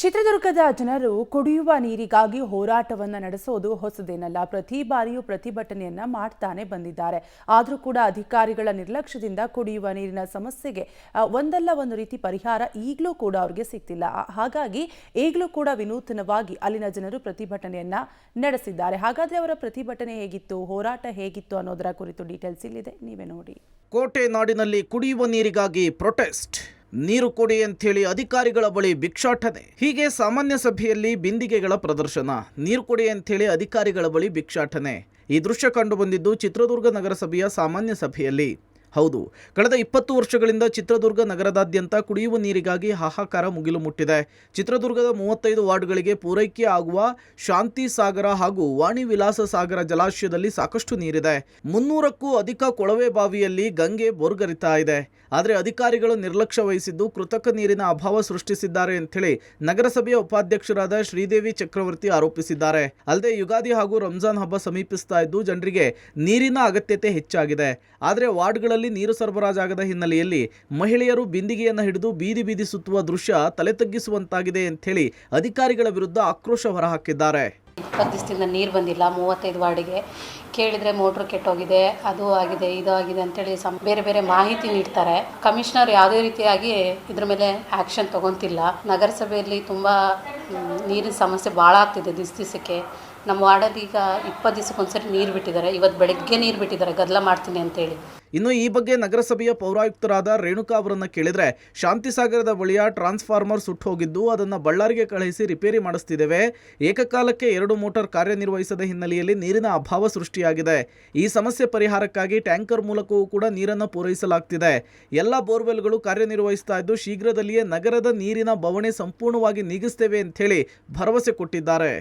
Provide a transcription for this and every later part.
ಚಿತ್ರದುರ್ಗದ ಜನರು ಕುಡಿಯುವ ನೀರಿಗಾಗಿ ಹೋರಾಟವನ್ನು ನಡೆಸೋದು ಹೊಸದೇನಲ್ಲ. ಪ್ರತಿ ಬಾರಿಯೂ ಪ್ರತಿಭಟನೆಯನ್ನ ಮಾಡ್ತಾನೆ ಬಂದಿದ್ದಾರೆ. ಆದರೂ ಕೂಡ ಅಧಿಕಾರಿಗಳ ನಿರ್ಲಕ್ಷ್ಯದಿಂದ ಕುಡಿಯುವ ನೀರಿನ ಸಮಸ್ಯೆಗೆ ಒಂದಲ್ಲ ಒಂದು ರೀತಿ ಪರಿಹಾರ ಈಗಲೂ ಕೂಡ ಅವರಿಗೆ ಸಿಗ್ತಿಲ್ಲ. ಹಾಗಾಗಿ ಈಗಲೂ ಕೂಡ ವಿನೂತನವಾಗಿ ಅಲ್ಲಿನ ಜನರು ಪ್ರತಿಭಟನೆಯನ್ನ ನಡೆಸಿದ್ದಾರೆ. ಹಾಗಾದ್ರೆ ಅವರ ಪ್ರತಿಭಟನೆ ಹೇಗಿತ್ತು, ಹೋರಾಟ ಹೇಗಿತ್ತು ಅನ್ನೋದರ ಕುರಿತು ಡೀಟೇಲ್ಸ್ ಇಲ್ಲಿದೆ, ನೀವೇ ನೋಡಿ. ಕೋಟೆ ನಾಡಿನಲ್ಲಿ ಕುಡಿಯುವ ನೀರಿಗಾಗಿ ಪ್ರೊಟೆಸ್ಟ್, ನೀರು ಕೊಡಿ ಅಂಥೇಳಿ ಅಧಿಕಾರಿಗಳ ಬಳಿ ಭಿಕ್ಷಾಟನೆ. ಹೀಗೆ ಸಾಮಾನ್ಯ ಸಭೆಯಲ್ಲಿ ಬಿಂದಿಗೆಗಳ ಪ್ರದರ್ಶನ, ನೀರು ಕೊಡಿ ಅಂಥೇಳಿ ಅಧಿಕಾರಿಗಳ ಬಳಿ ಭಿಕ್ಷಾಟನೆ. ಈ ದೃಶ್ಯ ಕಂಡು ಬಂದಿದ್ದು ಚಿತ್ರದುರ್ಗ ನಗರಸಭೆಯ ಸಾಮಾನ್ಯ ಸಭೆಯಲ್ಲಿ. ಹೌದು, ಕಳೆದ 20 ವರ್ಷಗಳಿಂದ ಚಿತ್ರದುರ್ಗ ನಗರದಾದ್ಯಂತ ಕುಡಿಯುವ ನೀರಿಗಾಗಿ ಹಾಹಾಕಾರ ಮುಗಿಲು ಮುಟ್ಟಿದೆ. ಚಿತ್ರದುರ್ಗದ 35 ವಾರ್ಡ್ಗಳಿಗೆ ಪೂರೈಕೆ ಆಗುವ ಶಾಂತಿ ಸಾಗರ ಹಾಗೂ ವಾಣಿ ವಿಲಾಸ ಸಾಗರ ಜಲಾಶಯದಲ್ಲಿ ಸಾಕಷ್ಟು ನೀರಿದೆ. 300ಕ್ಕೂ ಅಧಿಕ ಕೊಳವೆ ಬಾವಿಯಲ್ಲಿ ಗಂಗೆ ಬೋರ್ಗರಿತಾ ಇದೆ. ಆದರೆ ಅಧಿಕಾರಿಗಳು ನಿರ್ಲಕ್ಷ್ಯ ವಹಿಸಿದ್ದು ಕೃತಕ ನೀರಿನ ಅಭಾವ ಸೃಷ್ಟಿಸಿದ್ದಾರೆ ಅಂತೇಳಿ ನಗರಸಭೆಯ ಉಪಾಧ್ಯಕ್ಷರಾದ ಶ್ರೀದೇವಿ ಚಕ್ರವರ್ತಿ ಆರೋಪಿಸಿದ್ದಾರೆ. ಅಲ್ಲದೆ ಯುಗಾದಿ ಹಾಗೂ ರಂಜಾನ್ ಹಬ್ಬ ಸಮೀಪಿಸ್ತಾ ಇದ್ದು ಜನರಿಗೆ ನೀರಿನ ಅಗತ್ಯತೆ ಹೆಚ್ಚಾಗಿದೆ. ಆದರೆ ವಾರ್ಡ್ಗಳಲ್ಲಿ ನೀರು ಸರಬರಾಜಾಗದ ಹಿನ್ನೆಲೆಯಲ್ಲಿ ಮಹಿಳೆಯರು ಬಿಂದಿಗೆಯನ್ನು ಹಿಡಿದು ಬೀದಿ ಬೀದಿ ಸುತ್ತುವ ದೃಶ್ಯ ತಲೆ ತಗ್ಗಿಸುವಂತಾಗಿದೆ ಅಂತೇಳಿ ಅಧಿಕಾರಿಗಳ ವಿರುದ್ಧ ಆಕ್ರೋಶ ಹೊರಹಾಕಿದ್ದಾರೆ. 20 ದಿವಸದಿಂದ ನೀರು ಬಂದಿಲ್ಲ 35 ವಾರ್ಡಿಗೆ. ಕೇಳಿದರೆ ಮೋಟ್ರ್ ಕೆಟ್ಟೋಗಿದೆ, ಅದು ಆಗಿದೆ, ಇದು ಆಗಿದೆ ಅಂತೇಳಿ ಬೇರೆ ಬೇರೆ ಮಾಹಿತಿ ನೀಡ್ತಾರೆ. ಕಮಿಷನರ್ ಯಾವುದೇ ರೀತಿಯಾಗಿ ಇದ್ರ ಮೇಲೆ ಆ್ಯಕ್ಷನ್ ತೊಗೊತಿಲ್ಲ. ನಗರಸಭೆಯಲ್ಲಿ ತುಂಬ ನೀರಿನ ಸಮಸ್ಯೆ ಭಾಳ ಆಗ್ತಿದೆ ದಿವಸಕ್ಕೆ. ನಮ್ಮ ವಾರ್ಡಲ್ಲಿ ಈಗ 20 ದಿವಸಕ್ಕೊಂದ್ಸರಿ ನೀರು ಬಿಟ್ಟಿದ್ದಾರೆ. ಇವತ್ತು ಬೆಳಗ್ಗೆ ನೀರು ಬಿಟ್ಟಿದ್ದಾರೆ, ಗದ್ದಲ ಮಾಡ್ತೀನಿ ಅಂತೇಳಿ. ಇನ್ನು ಈ ಬಗ್ಗೆ ನಗರಸಭೆಯ ಪೌರಾಯುಕ್ತರಾದ ರೇಣುಕಾ ಅವರನ್ನ ಕೇಳಿದ್ರೆ, ಶಾಂತಿಸಾಗರದ ಬಳಿಯ ಟ್ರಾನ್ಸ್ಫಾರ್ಮರ್ ಸುಟ್ಟು ಹೋಗಿದ್ದು ಅದನ್ನು ಬಳ್ಳಾರಿಗೆ ಕಳುಹಿಸಿ ರಿಪೇರಿ ಮಾಡಿಸ್ತಿದ್ದೇವೆ. ಏಕಕಾಲಕ್ಕೆ 2 ಮೋಟಾರ್ ಕಾರ್ಯನಿರ್ವಹಿಸದ ಹಿನ್ನೆಲೆಯಲ್ಲಿ ನೀರಿನ ಅಭಾವ ಸೃಷ್ಟಿಯಾಗಿದೆ. ಈ ಸಮಸ್ಯೆ ಪರಿಹಾರಕ್ಕಾಗಿ ಟ್ಯಾಂಕರ್ ಮೂಲಕವೂ ಕೂಡ ನೀರನ್ನು ಪೂರೈಸಲಾಗ್ತಿದೆ. ಎಲ್ಲ ಬೋರ್ವೆಲ್ಗಳು ಕಾರ್ಯನಿರ್ವಹಿಸ್ತಾ ಇದ್ದು ಶೀಘ್ರದಲ್ಲಿಯೇ ನಗರದ ನೀರಿನ ಬವಣೆ ಸಂಪೂರ್ಣವಾಗಿ ನೀಗಿಸ್ತೇವೆ ಅಂತ ಹೇಳಿ ಭರವಸೆ ಕೊಟ್ಟಿದ್ದಾರೆ.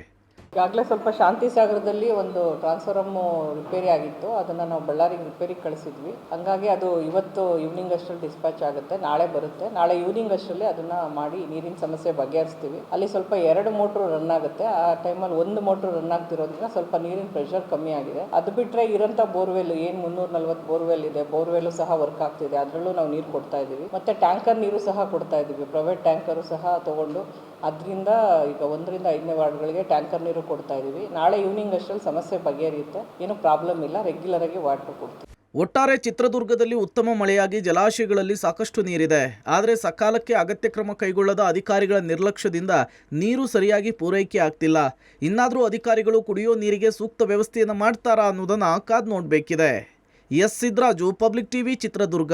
ಈಗಾಗಲೇ ಸ್ವಲ್ಪ ಶಾಂತಿ ಸಾಗರದಲ್ಲಿ ಒಂದು ಟ್ರಾನ್ಸ್ಫಾರ್ಮು ರಿಪೇರಿ ಆಗಿತ್ತು, ಅದನ್ನು ನಾವು ಬಳ್ಳಾರಿಗೆ ರಿಪೇರಿಗೆ ಕಳಿಸಿದ್ವಿ. ಹಂಗಾಗಿ ಅದು ಇವತ್ತು ಈವ್ನಿಂಗ್ ಅಷ್ಟರಲ್ಲಿ ಡಿಸ್ಪ್ಯಾಚ್ ಆಗುತ್ತೆ, ನಾಳೆ ಬರುತ್ತೆ. ನಾಳೆ ಈವ್ನಿಂಗ್ ಅಷ್ಟರಲ್ಲಿ ಅದನ್ನು ಮಾಡಿ ನೀರಿನ ಸಮಸ್ಯೆ ಬಗೆಹರಿಸ್ತೀವಿ. ಅಲ್ಲಿ ಸ್ವಲ್ಪ 2 ಮೋಟ್ರು ರನ್ ಆಗುತ್ತೆ. ಆ ಟೈಮಲ್ಲಿ 1 ಮೋಟ್ರು ರನ್ ಆಗ್ತಿರೋದ್ರಿಂದ ಸ್ವಲ್ಪ ನೀರಿನ ಪ್ರೆಷರ್ ಕಮ್ಮಿ ಆಗಿದೆ. ಅದು ಬಿಟ್ಟರೆ ಇರೋಂಥ ಬೋರ್ವೆಲ್ ಏನು 340 ಬೋರ್ವೆಲ್ ಇದೆ, ಬೋರ್ವೆಲ್ಲು ಸಹ ವರ್ಕ್ ಆಗ್ತಿದೆ. ಅದರಲ್ಲೂ ನಾವು ನೀರು ಕೊಡ್ತಾ ಇದ್ದೀವಿ. ಮತ್ತು ಟ್ಯಾಂಕರ್ ನೀರು ಸಹ ಕೊಡ್ತಾ ಇದ್ದೀವಿ. ಪ್ರೈವೇಟ್ ಟ್ಯಾಂಕರು ಸಹ ತೊಗೊಂಡು ಅದರಿಂದ ಈಗ 1ರಿಂದ 5ನೇ ವಾರ್ಡ್ಗಳಿಗೆ ಟ್ಯಾಂಕರ್ ನೀರು ಕೊಡ್ತಾ ಇದ್ದೀವಿ. ನಾಳೆ ಈವ್ನಿಂಗ್ ಅಷ್ಟರಲ್ಲಿ ಸಮಸ್ಯೆ ಬಗೆಹರಿಯುತ್ತೆ, ಏನು ಪ್ರಾಬ್ಲಮ್ ಇಲ್ಲ. ರೆಗ್ಯುಲರ್ ಆಗಿ ವಾಟರ್ ಕೊಡ್ತೀವಿ. ಒಟ್ಟಾರೆ ಚಿತ್ರದುರ್ಗದಲ್ಲಿ ಉತ್ತಮ ಮಳೆಯಾಗಿ ಜಲಾಶಯಗಳಲ್ಲಿ ಸಾಕಷ್ಟು ನೀರಿದೆ. ಆದರೆ ಸಕಾಲಕ್ಕೆ ಅಗತ್ಯ ಕ್ರಮ ಕೈಗೊಳ್ಳದ ಅಧಿಕಾರಿಗಳ ನಿರ್ಲಕ್ಷ್ಯದಿಂದ ನೀರು ಸರಿಯಾಗಿ ಪೂರೈಕೆ ಆಗ್ತಿಲ್ಲ. ಇನ್ನಾದರೂ ಅಧಿಕಾರಿಗಳು ಕುಡಿಯೋ ನೀರಿಗೆ ಸೂಕ್ತ ವ್ಯವಸ್ಥೆಯನ್ನು ಮಾಡ್ತಾರಾ ಅನ್ನೋದನ್ನ ಕಾದು ನೋಡಬೇಕಿದೆ. S Sidraju, public TV, Chitradurga.